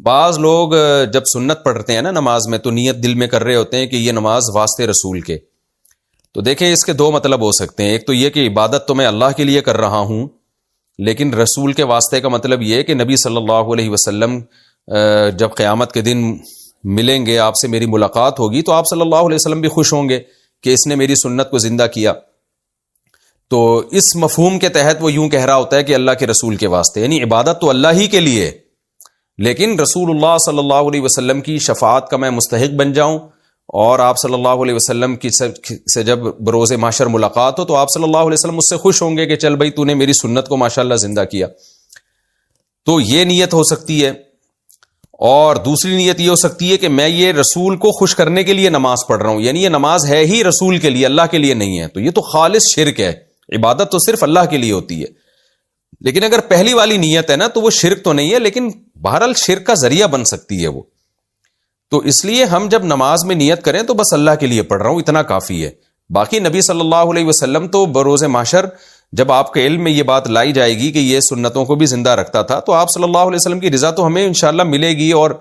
بعض لوگ جب سنت پڑھتے ہیں نا نماز میں تو نیت دل میں کر رہے ہوتے ہیں کہ یہ نماز واسطے رسول کے. تو دیکھیں اس کے دو مطلب ہو سکتے ہیں. ایک تو یہ کہ عبادت تو میں اللہ کے لیے کر رہا ہوں، لیکن رسول کے واسطے کا مطلب یہ ہے کہ نبی صلی اللہ علیہ وسلم جب قیامت کے دن ملیں گے، آپ سے میری ملاقات ہوگی، تو آپ صلی اللہ علیہ وسلم بھی خوش ہوں گے کہ اس نے میری سنت کو زندہ کیا. تو اس مفہوم کے تحت وہ یوں کہہ رہا ہوتا ہے کہ اللہ کے رسول کے واسطے، یعنی عبادت تو اللہ ہی کے لیے، لیکن رسول اللہ صلی اللہ علیہ وسلم کی شفاعت کا میں مستحق بن جاؤں، اور آپ صلی اللہ علیہ وسلم کی سے جب بروز محشر ملاقات ہو تو آپ صلی اللہ علیہ وسلم مجھ سے خوش ہوں گے کہ چل بھائی تو نے میری سنت کو ماشاءاللہ زندہ کیا. تو یہ نیت ہو سکتی ہے. اور دوسری نیت یہ ہو سکتی ہے کہ میں یہ رسول کو خوش کرنے کے لیے نماز پڑھ رہا ہوں، یعنی یہ نماز ہے ہی رسول کے لیے، اللہ کے لیے نہیں ہے. تو یہ تو خالص شرک ہے. عبادت تو صرف اللہ کے لیے ہوتی ہے. لیکن اگر پہلی والی نیت ہے نا تو وہ شرک تو نہیں ہے، لیکن بہرحال شرک کا ذریعہ بن سکتی ہے وہ. تو اس لیے ہم جب نماز میں نیت کریں تو بس اللہ کے لیے پڑھ رہا ہوں اتنا کافی ہے. باقی نبی صلی اللہ علیہ وسلم تو بروز محشر جب آپ کے علم میں یہ بات لائی جائے گی کہ یہ سنتوں کو بھی زندہ رکھتا تھا، تو آپ صلی اللہ علیہ وسلم کی رضا تو ہمیں انشاءاللہ ملے گی، اور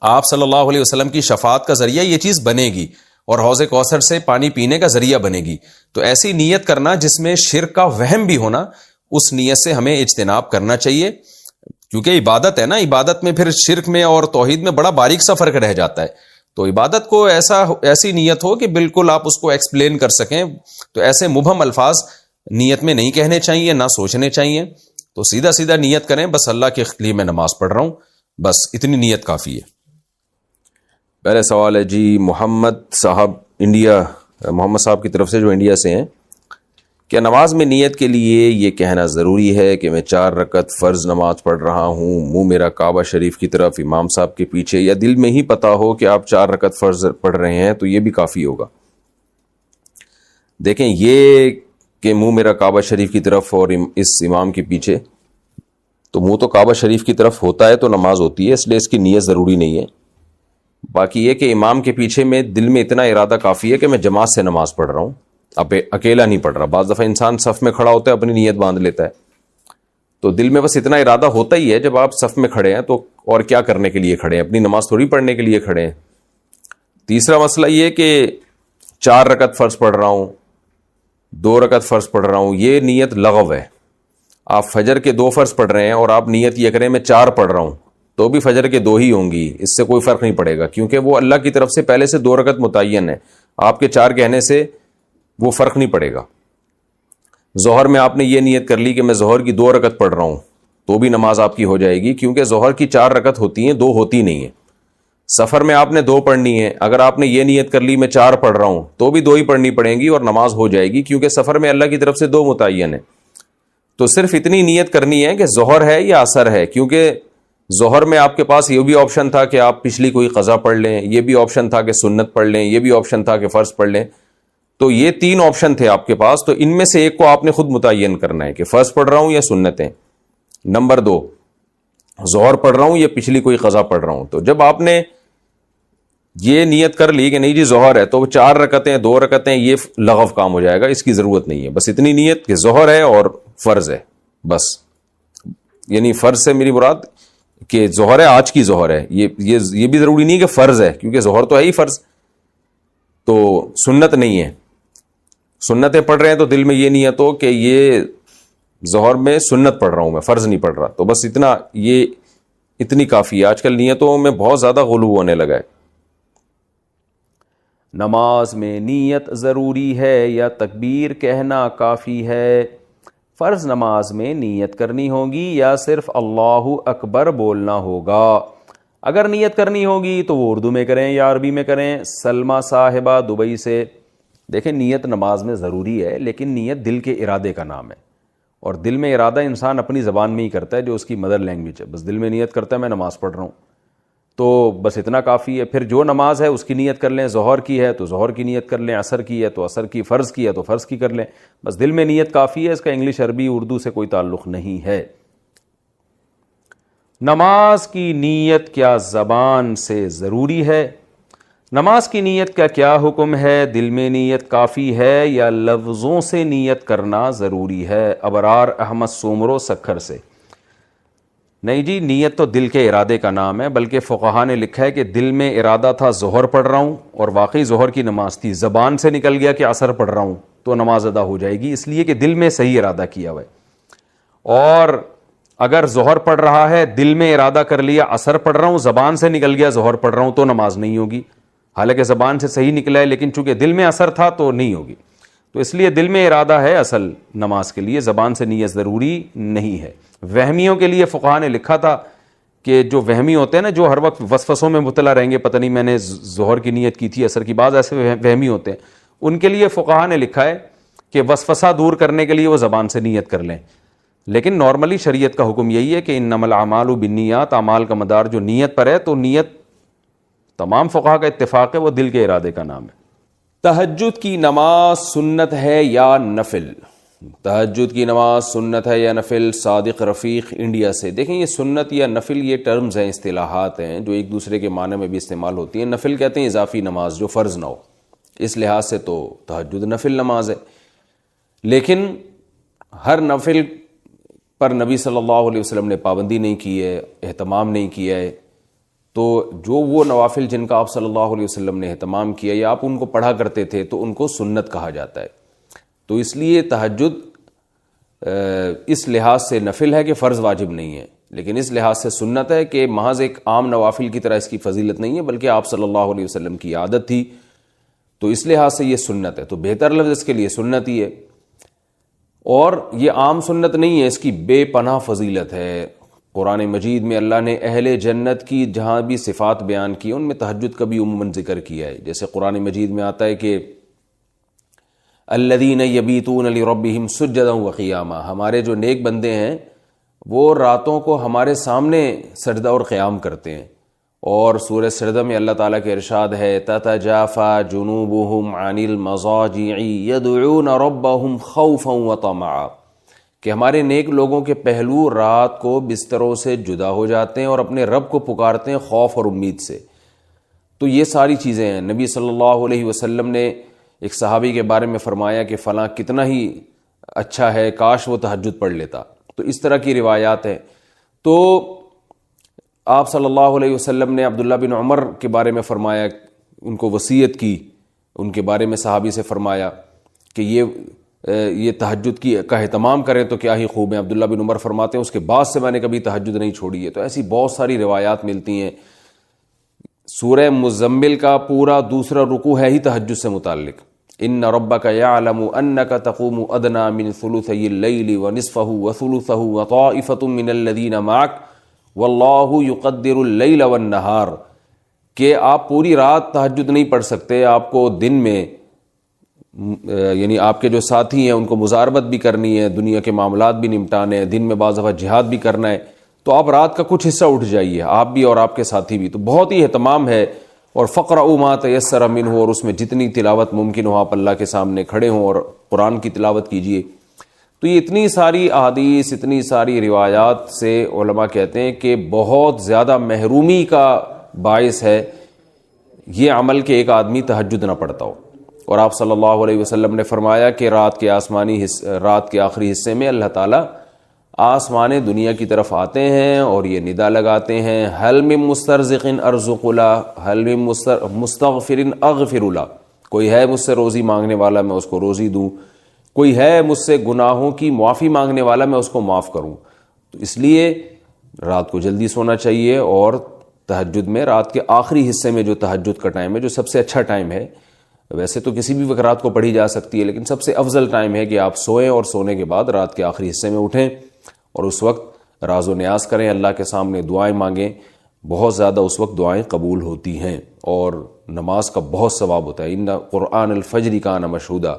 آپ صلی اللہ علیہ وسلم کی شفاعت کا ذریعہ یہ چیز بنے گی، اور حوض کوثر سے پانی پینے کا ذریعہ بنے گی. تو ایسی نیت کرنا جس میں شرک کا وہم بھی ہونا، اس نیت سے ہمیں اجتناب کرنا چاہیے، کیونکہ عبادت ہے نا. عبادت میں پھر شرک میں اور توحید میں بڑا باریک سا فرق رہ جاتا ہے. تو عبادت کو ایسی نیت ہو کہ بالکل آپ اس کو ایکسپلین کر سکیں. تو ایسے مبہم الفاظ نیت میں نہیں کہنے چاہیے، نہ سوچنے چاہیے. تو سیدھا سیدھا نیت کریں، بس اللہ کے لیے میں نماز پڑھ رہا ہوں، بس اتنی نیت کافی ہے. پہلے سوال ہے جی محمد صاحب انڈیا، محمد صاحب کی طرف سے جو انڈیا سے ہیں، کیا نماز میں نیت کے لیے یہ کہنا ضروری ہے کہ میں 4 رکعت فرض نماز پڑھ رہا ہوں، منہ میرا کعبہ شریف کی طرف، امام صاحب کے پیچھے، یا دل میں ہی پتا ہو کہ آپ 4 رکعت فرض پڑھ رہے ہیں تو یہ بھی کافی ہوگا؟ دیکھیں، یہ کہ منہ میرا کعبہ شریف کی طرف اور اس امام کے پیچھے، تو منہ تو کعبہ شریف کی طرف ہوتا ہے تو نماز ہوتی ہے، اس لیے اس کی نیت ضروری نہیں ہے. باقی یہ کہ امام کے پیچھے میں دل میں اتنا ارادہ کافی ہے کہ میں جماعت سے نماز پڑھ رہا ہوں، اب اکیلا نہیں پڑھ رہا. بعض دفعہ انسان صف میں کھڑا ہوتا ہے اپنی نیت باندھ لیتا ہے، تو دل میں بس اتنا ارادہ ہوتا ہی ہے. جب آپ صف میں کھڑے ہیں تو اور کیا کرنے کے لیے کھڑے ہیں؟ اپنی نماز تھوڑی پڑھنے کے لیے کھڑے ہیں. تیسرا مسئلہ یہ کہ 4 رکعت فرض پڑھ رہا ہوں، 2 رکعت فرض پڑھ رہا ہوں، یہ نیت لغو ہے. آپ فجر کے 2 فرض پڑھ رہے ہیں اور آپ نیت یہ کریں میں 4 پڑھ رہا ہوں، تو بھی فجر کے 2 ہی ہوں گی، اس سے کوئی فرق نہیں پڑے گا، کیونکہ وہ اللہ کی طرف سے پہلے سے 2 رکعت متعین ہے. آپ کے 4 کہنے سے وہ فرق نہیں پڑے گا. ظہر میں آپ نے یہ نیت کر لی کہ میں ظہر کی 2 رکعت پڑھ رہا ہوں، تو بھی نماز آپ کی ہو جائے گی، کیونکہ ظہر کی 4 رکعت ہوتی ہیں، 2 ہوتی نہیں ہیں. سفر میں آپ نے 2 پڑھنی ہے، اگر آپ نے یہ نیت کر لی میں 4 پڑھ رہا ہوں تو بھی 2 ہی پڑھنی پڑیں گی اور نماز ہو جائے گی، کیونکہ سفر میں اللہ کی طرف سے 2 متعین ہے. تو صرف اتنی نیت کرنی ہے کہ ظہر ہے یا عصر ہے، کیونکہ ظہر میں آپ کے پاس یہ بھی آپشن تھا کہ آپ پچھلی کوئی قضا پڑھ لیں، یہ بھی آپشن تھا کہ سنت پڑھ لیں، یہ بھی آپشن تھا کہ فرض پڑھ لیں. تو یہ 3 آپشن تھے آپ کے پاس، تو ان میں سے ایک کو آپ نے خود متعین کرنا ہے کہ فرض پڑھ رہا ہوں یا سنتیں. نمبر 2، ظہر پڑھ رہا ہوں یا پچھلی کوئی قضا پڑھ رہا ہوں. تو جب آپ نے یہ نیت کر لی کہ نہیں جی ظہر ہے، تو 4 رکعتیں 2 رکعتیں یہ لغو کام ہو جائے گا، اس کی ضرورت نہیں ہے. بس اتنی نیت کہ ظہر ہے اور فرض ہے، بس. یعنی فرض سے میری مراد کہ ظہر ہے، آج کی ظہر ہے، یہ بھی ضروری نہیں کہ فرض ہے، کیونکہ ظہر تو ہے ہی فرض، تو سنت نہیں ہے. سنتیں پڑھ رہے ہیں تو دل میں یہ نیت ہو کہ یہ ظہر میں سنت پڑھ رہا ہوں، میں فرض نہیں پڑھ رہا. تو بس اتنی کافی ہے. آج کل نیتوں میں بہت زیادہ غلو ہونے لگا ہے. نماز میں نیت ضروری ہے یا تکبیر کہنا کافی ہے؟ فرض نماز میں نیت کرنی ہوگی یا صرف اللہ اکبر بولنا ہوگا؟ اگر نیت کرنی ہوگی تو وہ اردو میں کریں یا عربی میں کریں. سلمہ صاحبہ دبئی سے، دیکھیں نیت نماز میں ضروری ہے، لیکن نیت دل کے ارادے کا نام ہے، اور دل میں ارادہ انسان اپنی زبان میں ہی کرتا ہے جو اس کی مدر لینگویج ہے. بس دل میں نیت کرتا ہے میں نماز پڑھ رہا ہوں، تو بس اتنا کافی ہے. پھر جو نماز ہے اس کی نیت کر لیں، ظہر کی ہے تو ظہر کی نیت کر لیں، عصر کی ہے تو عصر کی، فرض کی ہے تو فرض کی کر لیں. بس دل میں نیت کافی ہے، اس کا انگلش عربی اردو سے کوئی تعلق نہیں ہے. نماز کی نیت کیا زبان سے ضروری ہے؟ نماز کی نیت کا کیا حکم ہے؟ دل میں نیت کافی ہے یا لفظوں سے نیت کرنا ضروری ہے؟ ابرار احمد سومرو سکھر سے. نہیں جی، نیت تو دل کے ارادے کا نام ہے، بلکہ فقہا نے لکھا ہے کہ دل میں ارادہ تھا ظہر پڑھ رہا ہوں اور واقعی ظہر کی نماز تھی، زبان سے نکل گیا کہ عصر پڑھ رہا ہوں تو نماز ادا ہو جائے گی، اس لیے کہ دل میں صحیح ارادہ کیا ہوا ہے۔ اور اگر ظہر پڑھ رہا ہے، دل میں ارادہ کر لیا عصر پڑھ رہا ہوں، زبان سے نکل گیا ظہر پڑھ رہا ہوں تو نماز نہیں ہوگی، حالانکہ زبان سے صحیح نکلا ہے لیکن چونکہ دل میں عصر تھا تو نہیں ہوگی۔ تو اس لیے دل میں ارادہ ہے اصل نماز کے لیے، زبان سے نیت ضروری نہیں ہے۔ وہمیوں کے لیے فقہا نے لکھا تھا کہ جو وہمی ہوتے ہیں نا، جو ہر وقت وسوسوں میں مبتلا رہیں گے، پتہ نہیں میں نے ظہر کی نیت کی تھی عصر کی، بعض ایسے وہمی ہوتے ہیں، ان کے لیے فقہا نے لکھا ہے کہ وسوسہ دور کرنے کے لیے وہ زبان سے نیت کر لیں، لیکن نارملی شریعت کا حکم یہی ہے کہ انما الاعمال بالنیات، اعمال کا مدار جو نیت پر ہے، تو نیت تمام فقہا کا اتفاق ہے وہ دل کے ارادے کا نام ہے۔ تہجد کی نماز سنت ہے یا نفل؟ تہجد کی نماز سنت ہے یا نفل؟ صادق رفیق انڈیا سے۔ دیکھیں یہ سنت یا نفل یہ ٹرمز ہیں، اصطلاحات ہیں جو ایک دوسرے کے معنی میں بھی استعمال ہوتی ہیں۔ نفل کہتے ہیں اضافی نماز جو فرض نہ ہو، اس لحاظ سے تو تہجد نفل نماز ہے، لیکن ہر نفل پر نبی صلی اللہ علیہ وسلم نے پابندی نہیں کی ہے، اہتمام نہیں کیا ہے، تو جو وہ نوافل جن کا آپ صلی اللہ علیہ وسلم نے اہتمام کیا یا آپ ان کو پڑھا کرتے تھے تو ان کو سنت کہا جاتا ہے۔ تو اس لیے تہجد اس لحاظ سے نفل ہے کہ فرض واجب نہیں ہے، لیکن اس لحاظ سے سنت ہے کہ محض ایک عام نوافل کی طرح اس کی فضیلت نہیں ہے، بلکہ آپ صلی اللہ علیہ وسلم کی عادت تھی، تو اس لحاظ سے یہ سنت ہے۔ تو بہتر لفظ اس کے لیے سنت ہی ہے، اور یہ عام سنت نہیں ہے، اس کی بے پناہ فضیلت ہے۔ قرآن مجید میں اللہ نے اہل جنت کی جہاں بھی صفات بیان کی ان میں تہجد کا بھی عموماً ذکر کیا ہے، جیسے قرآن مجید میں آتا ہے کہ الذین یبیتون لربہم سجدا وقیاما، ہمارے جو نیک بندے ہیں وہ راتوں کو ہمارے سامنے سجدہ اور قیام کرتے ہیں۔ اور سورہ سجدہ میں اللہ تعالیٰ کے ارشاد ہے تتجافی جنوبہم عن المضاجع یدعون ربہم خوفا وطمعا، کہ ہمارے نیک لوگوں کے پہلو رات کو بستروں سے جدا ہو جاتے ہیں اور اپنے رب کو پکارتے ہیں خوف اور امید سے۔ تو یہ ساری چیزیں ہیں۔ نبی صلی اللہ علیہ وسلم نے ایک صحابی کے بارے میں فرمایا کہ فلاں کتنا ہی اچھا ہے، کاش وہ تہجد پڑھ لیتا۔ تو اس طرح کی روایات ہیں۔ تو آپ صلی اللہ علیہ وسلم نے عبداللہ بن عمر کے بارے میں فرمایا، ان کو وصیت کی، ان کے بارے میں صحابی سے فرمایا کہ یہ تہجد کا اہتمام کریں تو کیا ہی خوب ہے۔ عبداللہ بن عمر فرماتے ہیں اس کے بعد سے میں نے کبھی تہجد نہیں چھوڑی ہے۔ تو ایسی بہت ساری روایات ملتی ہیں۔ سورہ مزمل کا پورا دوسرا رکوع ہے ہی تہجد سے متعلق، ان ربک یعلم انک تقوم ادنی من ثلثی اللیل ونصفہ وثلثہ وطائفۃ من الذین معک واللہ یقدر اللیل والنہار، کہ آپ پوری رات تہجد نہیں پڑھ سکتے، آپ کو دن میں یعنی آپ کے جو ساتھی ہیں ان کو مزاربت بھی کرنی ہے، دنیا کے معاملات بھی نمٹانے ہیں، دن میں بعض دفعہ جہاد بھی کرنا ہے، تو آپ رات کا کچھ حصہ اٹھ جائیے، آپ بھی اور آپ کے ساتھی بھی۔ تو بہت ہی اہتمام ہے، اور فقرؤوا ما تیسر منہ، اور اس میں جتنی تلاوت ممکن ہو آپ اللہ کے سامنے کھڑے ہوں اور قرآن کی تلاوت کیجیے۔ تو یہ اتنی ساری احادیث، اتنی ساری روایات سے علماء کہتے ہیں کہ بہت زیادہ محرومی کا باعث ہے یہ عمل کہ ایک آدمی تہجد نہ پڑھتا ہو۔ اور آپ صلی اللہ علیہ وسلم نے فرمایا کہ رات کے آخری حصے میں اللہ تعالیٰ آسمان دنیا کی طرف آتے ہیں اور یہ ندا لگاتے ہیں حل من مسترزق ارزق له، حل من مستغفر اغفر له، کوئی ہے مجھ سے روزی مانگنے والا میں اس کو روزی دوں، کوئی ہے مجھ سے گناہوں کی معافی مانگنے والا میں اس کو معاف کروں۔ تو اس لیے رات کو جلدی سونا چاہیے، اور تہجد میں رات کے آخری حصے میں جو تہجد کا ٹائم ہے، جو سب سے اچھا ٹائم ہے، ویسے تو کسی بھی وقت رات کو پڑھی جا سکتی ہے، لیکن سب سے افضل ٹائم ہے کہ آپ سوئیں اور سونے کے بعد رات کے آخری حصے میں اٹھیں اور اس وقت راز و نیاز کریں، اللہ کے سامنے دعائیں مانگیں۔ بہت زیادہ اس وقت دعائیں قبول ہوتی ہیں اور نماز کا بہت ثواب ہوتا ہے۔ ان قرآن الفجر کان مشہودا،